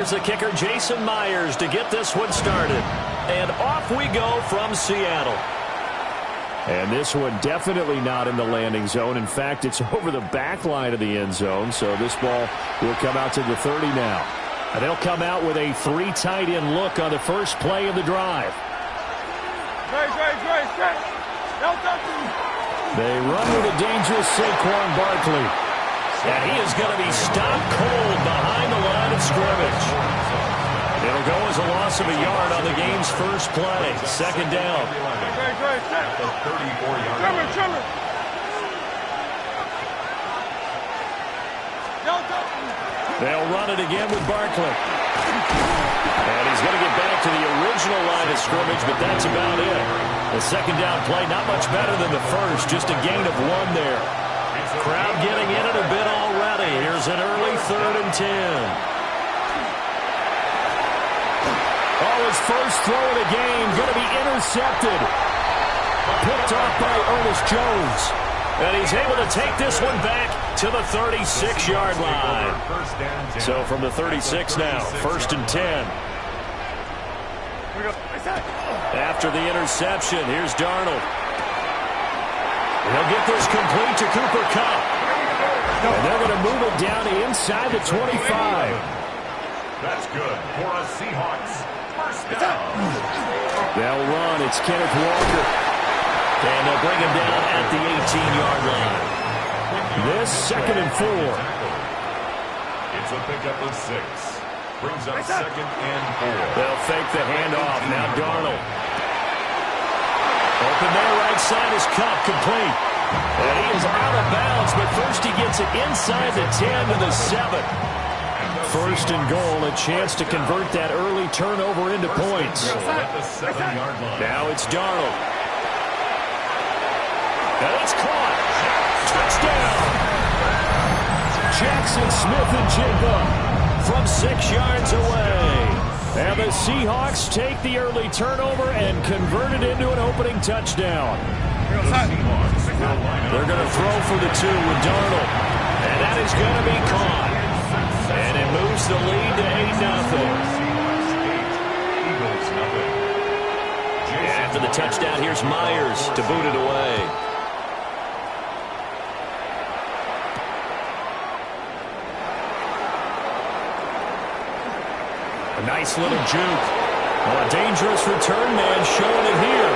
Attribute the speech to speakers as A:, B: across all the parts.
A: Here's the kicker, Jason Myers, to get this one started. And off we go from Seattle.
B: And this one definitely not in the landing zone. In fact, it's over the back line of the end zone. So this ball will come out to the 30 now. And they'll come out with a 3 tight end look on the first play of the drive. They run with a dangerous Saquon Barkley.
A: And he is going to be stopped cold behind the line of scrimmage. It'll go as a loss of a yard on the game's first play. Second down.
C: The 34-yard line.
A: They'll run it again with Barkley. And he's going to get back to the original line of scrimmage, but that's about it. The second down play, not much better than the first, just a gain of 1 there. Crowd getting in it a bit already. Here's an early 3rd and 10.
B: Oh, his first throw of the game going to be intercepted. Picked off by Ernest Jones.
A: And he's able to take this one back to the 36-yard line. So from the 36 now, 1st and 10. After the interception, here's Darnold. He'll get this complete to Cooper Kupp.
B: And they're going to move it down to inside the 25.
C: That's good for a Seahawks first down.
B: They'll run. It's Kenneth Walker.
A: And they'll bring him down at the 18-yard line.
B: This 2nd and 4.
C: It's a pickup of 6. Brings up 2nd and 4.
A: They'll fake the handoff. Now Darnold. Open there, right side is Kupp, complete. And he is out of bounds, but first he gets it inside the 10 to the 7.
B: 1st and goal, a chance to convert that early turnover into points.
C: At the 7-yard line.
A: Now it's Darnold. And it's caught. Touchdown.
B: Jackson Smith and Jigba
A: from 6 yards away.
B: And the Seahawks take the early turnover and convert it into an opening touchdown.
A: They're going to throw for the 2 with Darnold. And that is going to be caught. And it moves the lead to 8-0. After the touchdown, here's Myers to boot it away. A nice little juke. Oh, a dangerous return man showing it here.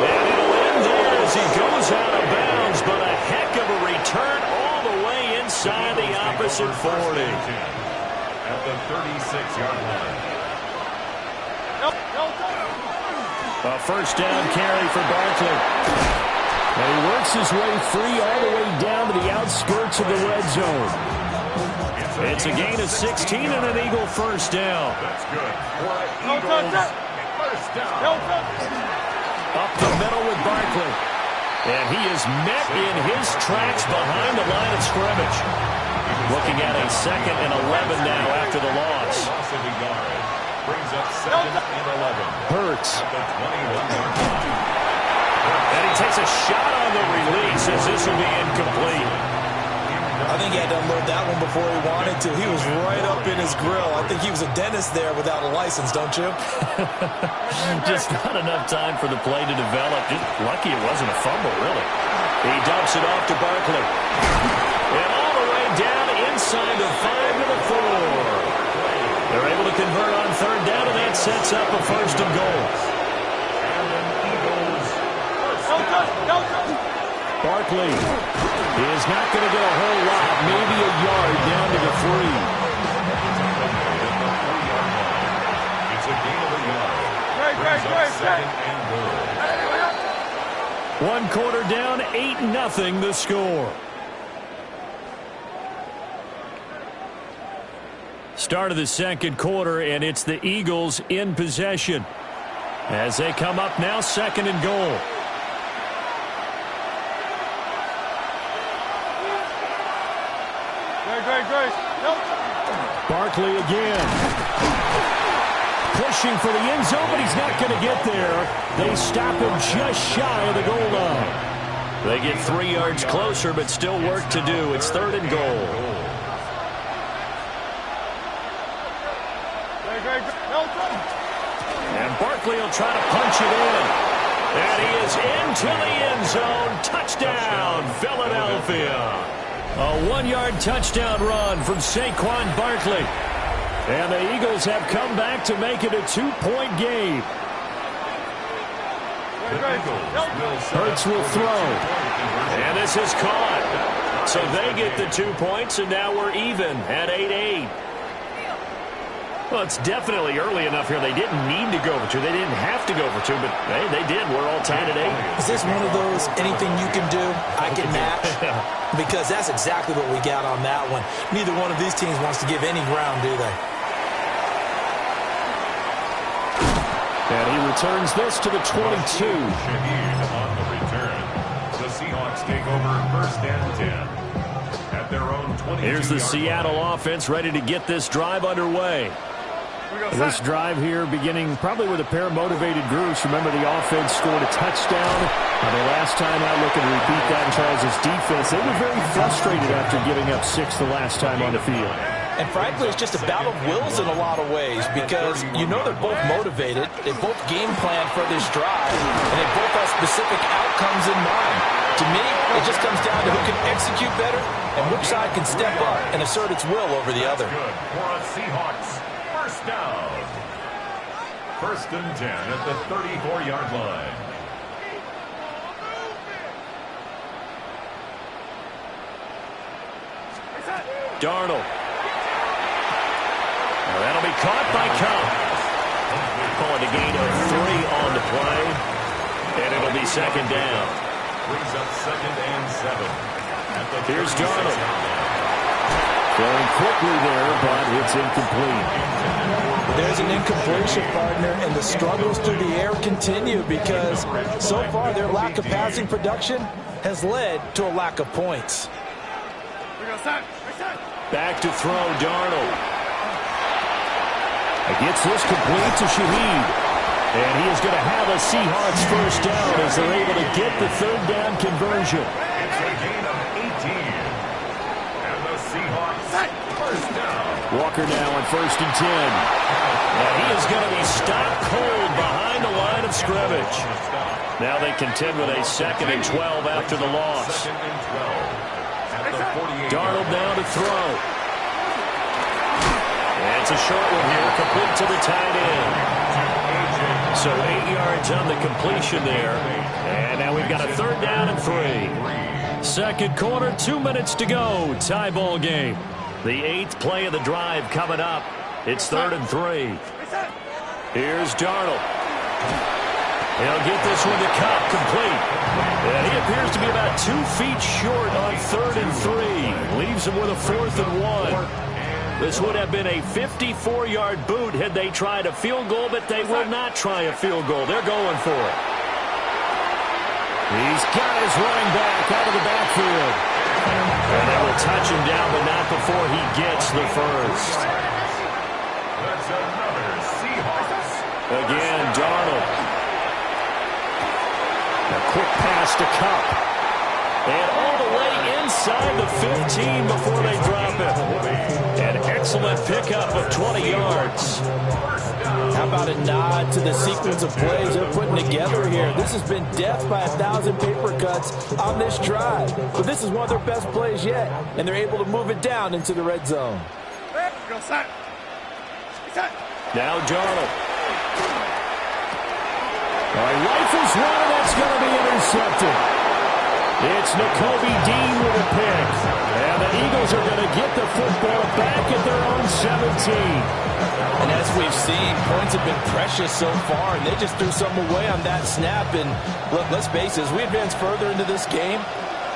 A: And it'll end there as he goes out of bounds, but a heck of a return all the way inside the opposite 40.
C: At the 36-yard line.
B: A first down carry for Barkley. And he works his way free all the way down to the outskirts of the red zone.
A: It's a gain of 16 and an Eagle first down.
C: That's good. First down.
A: Up the middle with Barkley. And he is met in his tracks behind the line of scrimmage. Looking at a 2nd and 11 now after the loss.
C: Loss of a yard. Brings up 2nd and 11.
B: Hurts.
C: At the 21-yard line.
A: And he takes a shot on the release as this will be incomplete.
D: I think he had to unload that one before he wanted to. He was right up in his grill. I think he was a dentist there without a license, don't you?
A: Just not enough time for the play to develop. Just lucky it wasn't a fumble, really. He dumps it off to Barkley. And all the way down inside the 5 to the 4. They're able to convert on 3rd down, and that sets up a 1st and goal.
B: Barkley is not going to get a whole lot, maybe a yard down to the 3.
C: It's a gain of a yard. Brings up 2nd and goal.
B: 1 quarter down, 8-0 the score. Start of the 2nd quarter, and it's the Eagles in possession. As they come up now, 2nd and goal. Barkley again. Pushing for the end zone, but he's not going to get there. They stop him just shy of the goal line.
A: They get 3 yards closer, but still work to do. It's 3rd and goal. And Barkley will try to punch it in. And he is into the end zone. Touchdown, Philadelphia. A 1-yard touchdown run from Saquon Barkley. And the Eagles have come back to make it a 2-point game. Hurts will throw. And this is caught. So they get the 2 points, and now we're even at 8-8. Well, it's definitely early enough here. They didn't need to go for 2. They didn't have to go for 2, but hey, they did. We're all tied at 8.
D: Is this one of those anything you can do, I can match? Because that's exactly what we got on that one. Neither one of these teams wants to give any ground, do they?
B: And he returns this to the 22.
C: Shaheed on the return. The Seahawks take over 1st and 10 at their own 22.
A: Here's the Seattle offense ready to get this drive underway.
B: This drive here beginning probably with a pair of motivated groups. Remember, the offense scored a touchdown. The last time out, looking to repeat that in Charles' defense. They were very frustrated after giving up 6 the last time on the field.
D: And frankly, it's just a battle of wills in a lot of ways because you know they're both motivated. They both game plan for this drive, and they both have specific outcomes in mind. To me, it just comes down to who can execute better and which side can step up and assert its will over the other.
C: Good for a Seahawks. 1st down. 1st and 10 at the 34-yard line.
A: Darnold. That'll be caught by Cobb. Calling a gain of 3 on the play. And it'll be 2nd down.
C: Brings up 2nd and 7.
A: Here's Darnold.
B: Throwing quickly there, but it's incomplete.
D: There's an incompletion, partner, and the struggles through the air continue because so far their lack of passing production has led to a lack of points.
A: Back to throw, Darnold.
B: Gets this complete to Shaheed. And he is going to have a Seahawks 1st down as they're able to get the 3rd down conversion.
C: It's a gain of 18. And the Seahawks 1st down.
B: Walker now on 1st and 10.
A: And he is going to be stopped cold behind the line of scrimmage. Now they contend with a 2nd and 12 after the loss.
C: 2nd and 12. At the 48.
A: Darnold now to throw. And it's a short one here, complete to the tight end. So 8 yards on the completion there. And now we've got a 3rd down and 3. 2nd quarter, 2 minutes to go. Tie ball game. The 8th play of the drive coming up. It's 3rd and 3. Here's Darnold. He'll get this one to Cobb, complete. And he appears to be about 2 feet short on 3rd and 3. Leaves him with a 4th and 1. This would have been a 54-yard boot had they tried a field goal, but they will not try a field goal. They're going for it.
B: He's got his running back out of the backfield.
A: And they will touch him down, but not before he gets the first.
C: That's another Seahawks.
A: Again, Darnold.
B: A quick pass to Kupp.
A: And all the way inside the 15 before they drop it. An excellent pickup of 20 yards.
D: How about a nod to the sequence of plays they're putting together here? This has been death by 1,000 paper cuts on this drive. But this is one of their best plays yet, and they're able to move it down into the red zone.
A: Now Darnold.
B: Rifles one, and that's going to be intercepted. It's Nakobe Dean with a pick. And the Eagles are going to get the football back at their own 17.
D: And as we've seen, points have been precious so far, and they just threw some away on that snap. And look, let's face it, as we advance further into this game,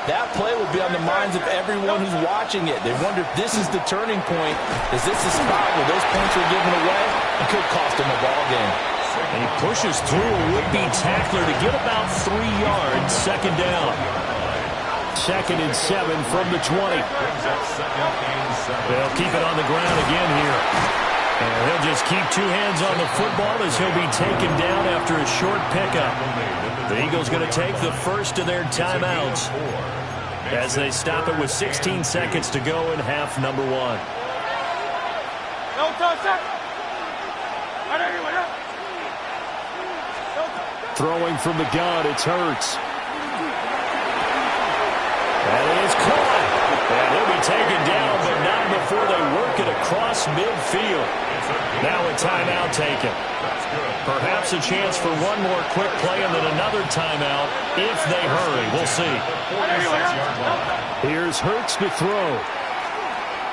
D: that play will be on the minds of everyone who's watching it. They wonder if this is the turning point. Is this the spot where those points are given away? It could cost them a ball game.
A: And he pushes through a would-be tackler to get about 3 yards. 2nd down.
B: 2nd and 7 from the 20.
A: They'll keep it on the ground again here. And he'll just keep 2 hands on the football as he'll be taken down after a short pickup. The Eagles going to take the first of their timeouts as they stop it with 16 seconds to go in half number 1.
B: Throwing from the gun, it's Hurts. That is caught. And he'll be taken down, but not before they work it across midfield. Now a timeout taken. Perhaps a chance for one more quick play and then another timeout if they hurry. We'll see. Here's Hurts to throw.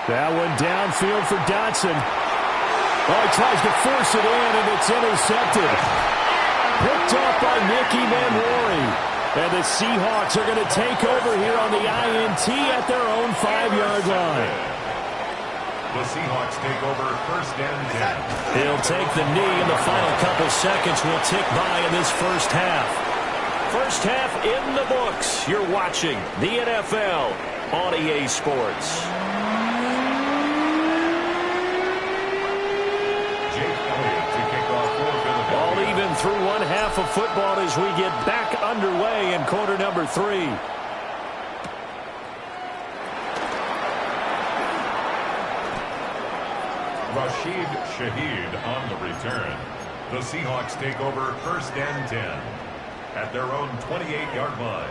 B: That one downfield for Dotson. Oh, he tries to force it in, and it's intercepted. Picked off by Nicky Manwari. And the Seahawks are going to take over here on the INT at their own 5-yard line.
C: The Seahawks take over first and 10.
A: He'll take the knee, and the final couple seconds will tick by in this first half. First half in the books. You're watching the NFL on EA Sports. All even through one half of football as we get back underway in quarter number 3.
C: Rashid Shaheed on the return. The Seahawks take over first and 10 at their own 28-yard line.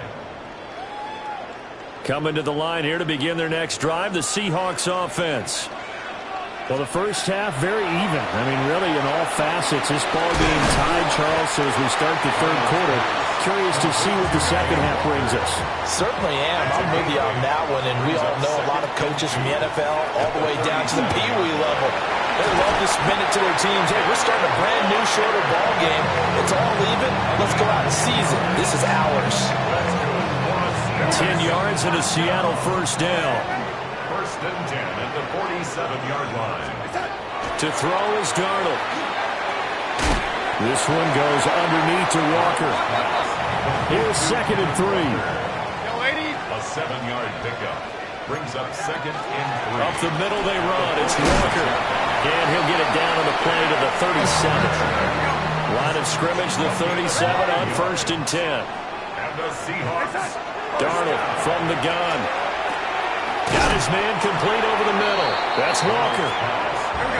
A: Coming to the line here to begin their next drive, the Seahawks offense.
B: Well, the first half, very even. I mean, really, in all facets, this ball game tied, Charles, so as we start the third quarter, curious to see what the second half brings us.
D: Certainly am. I'm with you on that one, and we all know a lot of coaches from the NFL all the way down to the Pee Wee level. They love to spin it to their teams. Hey, we're starting a brand new, shorter ball game. It's all even. Let's go out and seize it. This is ours.
A: 10 yards and a Seattle first down.
C: First and 10 at the 47-yard line.
A: To throw is Darnold.
B: This one goes underneath to Walker. Here's second and 3.
C: A 7-yard pickup brings up second and 3.
A: Up the middle they run. It's Walker. And he'll get it down on the play to the 37. Line of scrimmage, the 37 on first and 10.
C: And the Seahawks.
A: Darnold from the gun. Got his man complete over the middle. That's Walker.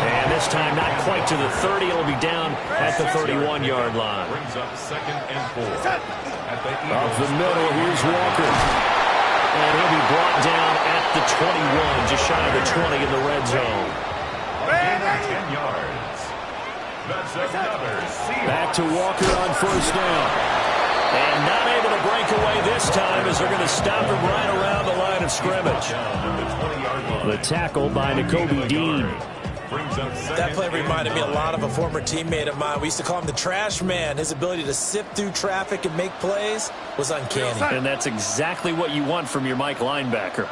A: And this time not quite to the 30. It'll be down at the 31-yard line.
C: Brings up second and 4.
B: Off the middle, here's Walker.
A: And he'll be brought down at the 21, just shy of the 20 in the red zone.
C: Gain of 10 yards. That's another Seahawks.
B: Back to Walker on first down.
A: And not able to break away this time as they're going to stop him right around the line of scrimmage.
B: The tackle by Nakobe Dean.
D: That play reminded me a lot of a former teammate of mine. We used to call him the trash man. His ability to sift through traffic and make plays was uncanny.
A: And that's exactly what you want from your Mike linebacker.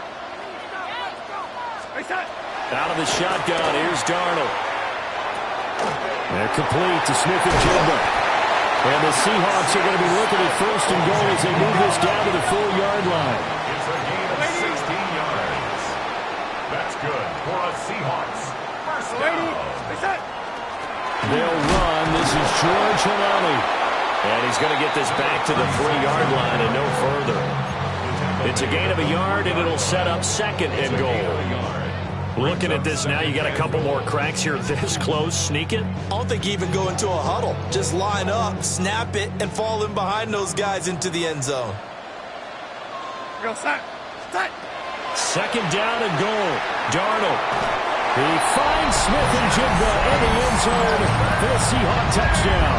A: Out of the shotgun, here's Darnold.
B: They're complete to Smith-Njigba. And the Seahawks are going to be looking at first and goal as they move this down to the 4-yard line.
C: It's a gain of 16 yards. That's good for a Seahawks. First down.
B: They'll run. This is George Halali.
A: And he's going to get this back to the 3-yard line and no further. It's a gain of a yard, and it'll set up second and goal. Looking at this now, you got a couple more cracks here this close. Sneak it?
D: I don't think you even go into a huddle. Just line up, snap it, and fall in behind those guys into the end zone.
A: Second down and goal. Darnold.
B: He finds Smith-Njigba in the end zone for the Seahawk touchdown.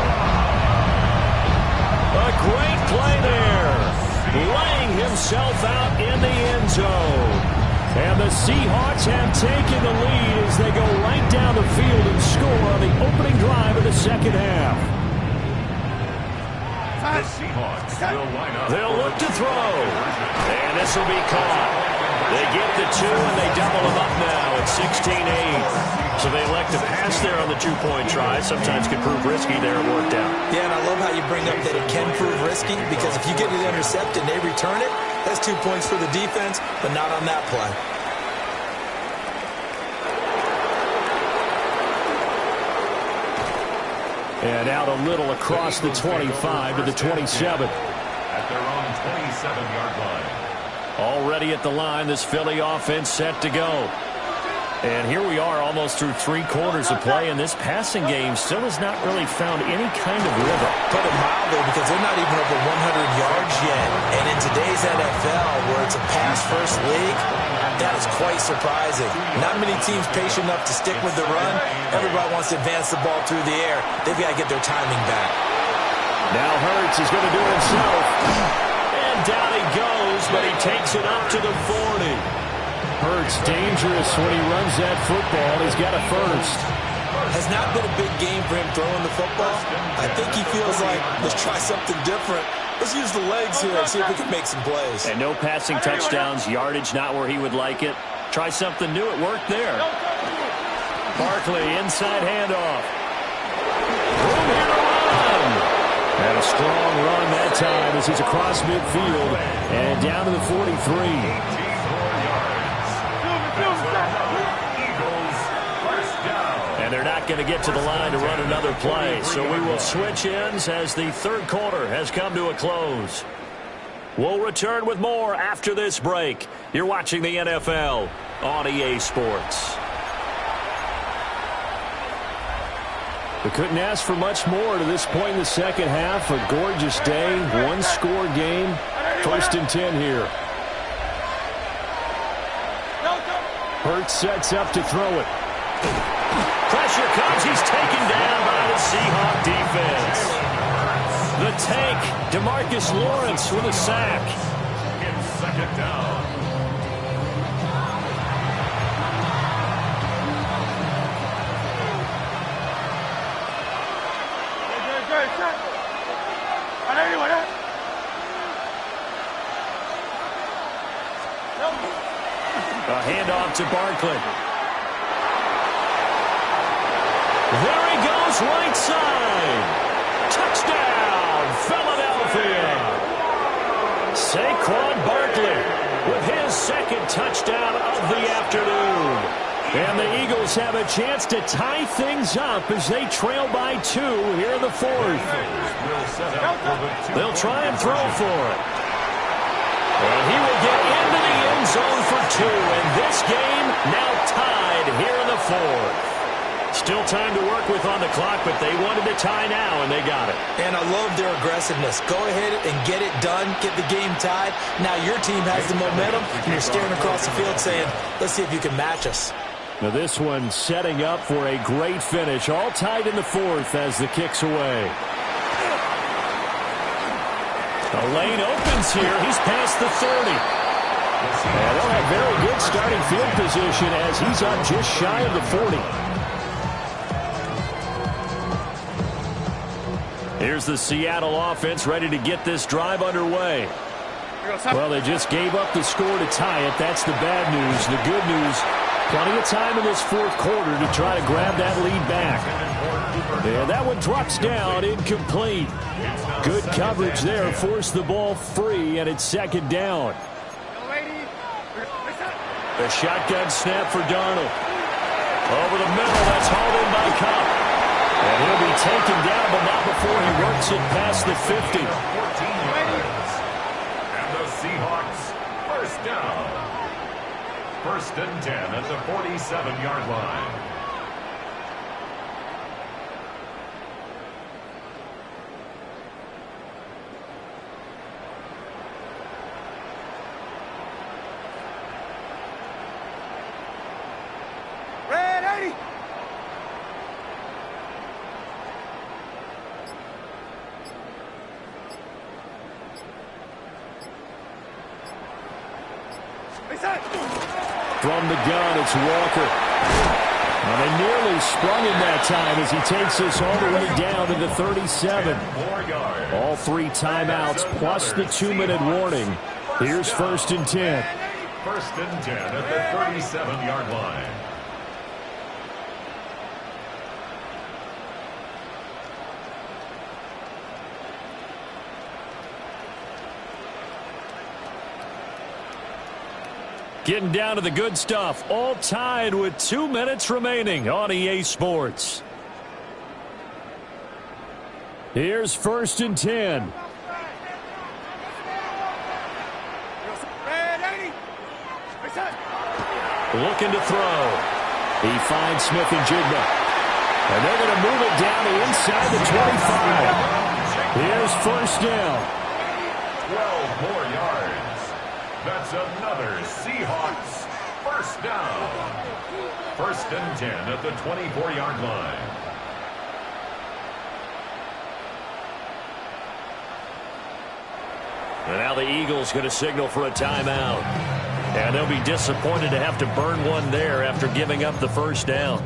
A: A great play there. Laying himself out in the end zone.
B: And the Seahawks have taken the lead as they go right down the field and score on the opening drive of the second half.
C: The Seahawks will line up.
A: They'll look to throw. And this will be caught. They get the 2 and they double them up now at 16-8. So they elect to pass there on the 2-point try. Sometimes can prove risky there. It worked out.
D: Yeah, and I love how you bring up that it can prove risky because if you get it intercepted and they return it, that's 2 points for the defense, but not on that play.
B: And out a little across the 25 to the 27.
C: At their own 27-yard line.
A: Already at the line, this Philly offense set to go. And here we are almost through 3 quarters of play, and this passing game still has not really found any kind of rhythm.
D: Put it mildly, because they're not even over 100 yards yet. And in today's NFL, where it's a pass-first league, that is quite surprising. Not many teams patient enough to stick with the run. Everybody wants to advance the ball through the air. They've got to get their timing back.
B: Now Hurts is going to do it himself.
A: And down he goes, but he takes it up to the 40.
B: Hurts dangerous when he runs that football. He's got a first.
D: Has not been a big game for him throwing the football. I think he feels like, let's try something different. Let's use the legs here and see if we can make some plays.
A: And no passing touchdowns, yardage not where he would like it. Try something new. It worked there. Barkley, inside handoff. Boom, hit a run.
B: And a strong run that time as he's across midfield and down to the 43.
A: And they're not going to get to the line to run another play. So we will switch ends as the third quarter has come to a close. We'll return with more after this break. You're watching the NFL on EA Sports.
B: We couldn't ask for much more to this point in the second half. A gorgeous day, one-score game. 1st and 10 here. Hurts sets up to throw it.
A: Pressure comes. He's taken down by the Seahawk defense. The tank, DeMarcus Lawrence with a sack.
C: It's second down.
A: A handoff to Barkley. There he goes, right side. Touchdown, Philadelphia. Saquon Barkley with his second touchdown of the afternoon. And the Eagles have a chance to tie things up as they trail by 2 here in the 4th. They'll try and throw for it. And he will get into the end zone for 2. And this game now tied here in the 4th. Still time to work with on the clock, but they wanted to tie now, and they got it.
D: And I love their aggressiveness. Go ahead and get it done, get the game tied. Now your team has the momentum, and you're staring across the field saying, let's see if you can match us.
B: Now this one setting up for a great finish. All tied in the 4th as the kick's away.
A: The lane opens here. He's past the 30.
B: And they'll have very good starting field position as he's up just shy of the 40.
A: Here's the Seattle offense ready to get this drive underway.
B: Well, they just gave up the score to tie it. That's the bad news. The good news, plenty of time in this 4th quarter to try to grab that lead back. And that one drops down, incomplete. Good coverage there, forced the ball free, and it's 2nd down.
A: The shotgun snap for Darnold. Over the middle, that's hauled in by Cup. And he'll be taken down, but not before he works it past the 50.
C: 14 yards. And the Seahawks, first down. 1st and 10 at the 47-yard line.
B: From the gun, it's Walker. And they nearly sprung him that time as he takes us all the way down to the 37. All 3 timeouts plus the 2-minute warning. Here's 1st and 10.
C: 1st and 10 at the 37-yard line.
A: Getting down to the good stuff. All tied with 2 minutes remaining on EA Sports.
B: Here's 1st and 10.
A: Looking to throw.
B: He finds Smith and Jigba. And they're going to move it down to inside the 25. Here's first down.
C: 12 more yards. That's another Seahawks first down. First and 10 at the 24-yard line.
A: And now the Eagles going to signal for a timeout. And they'll be disappointed to have to burn one there after giving up the first down.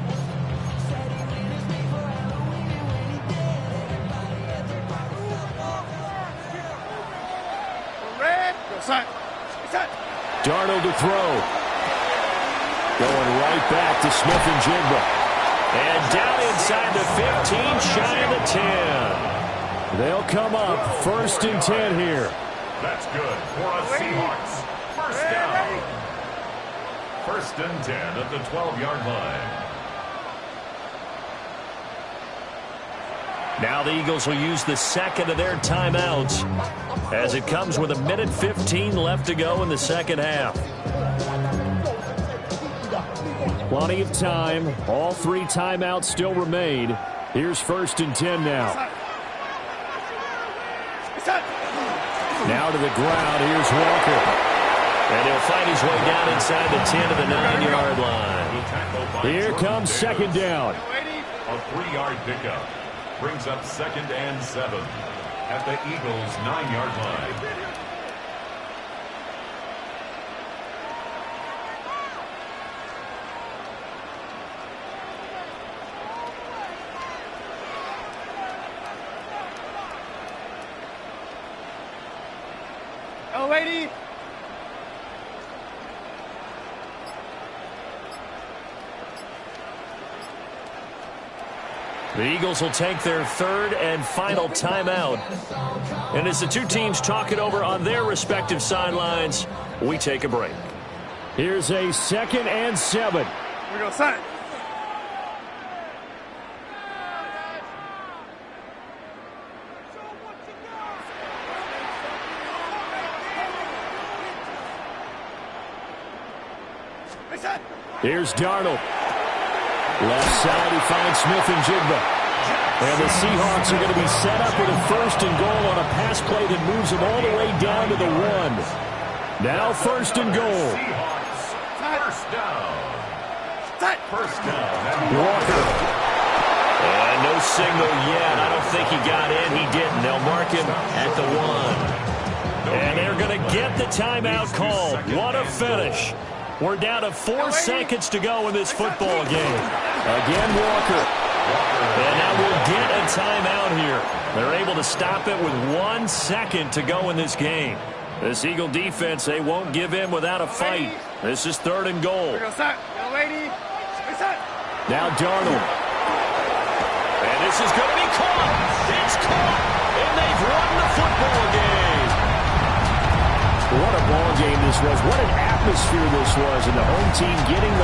B: Darnold to throw. Going right back to Smith and Jigba.
A: And down inside the 15, shy of the 10.
B: They'll come up first and 10 here.
C: That's good for a Seahawks first down. First and 10 at the 12-yard line.
A: Now the Eagles will use the second of their timeouts as it comes with 1:15 left to go in the second half.
B: Plenty of time. All three timeouts still remain. Here's first and 10 now. Now to the ground. Here's Walker.
A: And he'll find his way down inside the 10 of the 9-yard line.
B: Here comes second down.
C: A 3-yard pickup brings up second and 7 at the Eagles' 9-yard line.
E: Oh, lady.
A: The Eagles will take their third and final timeout. And as the two teams talk it over on their respective sidelines, we take a break.
B: Here's a second and 7.
E: Here we go, son.
B: Here's Darnold. Left side, he finds Smith and Jigba. And the Seahawks are going to be set up with a first and goal on a pass play that moves them all the way down to the 1. Now first and goal.
C: Seahawks first down. First down.
B: Walker.
A: And no signal yet. I don't think he got in. He didn't. They'll mark him at the 1. And they're going to get the timeout called. What a finish. We're down to 4 seconds to go in this football game.
B: Again, Walker.
A: And now we'll get a timeout here. They're able to stop it with 1 second to go in this game. This Eagle defense, they won't give in without a fight. This is third and goal.
B: Now Darnold.
A: And this is going to be caught. It's caught. And they've won the football game.
B: What a ball game this was. What an atmosphere this was. And the home team getting the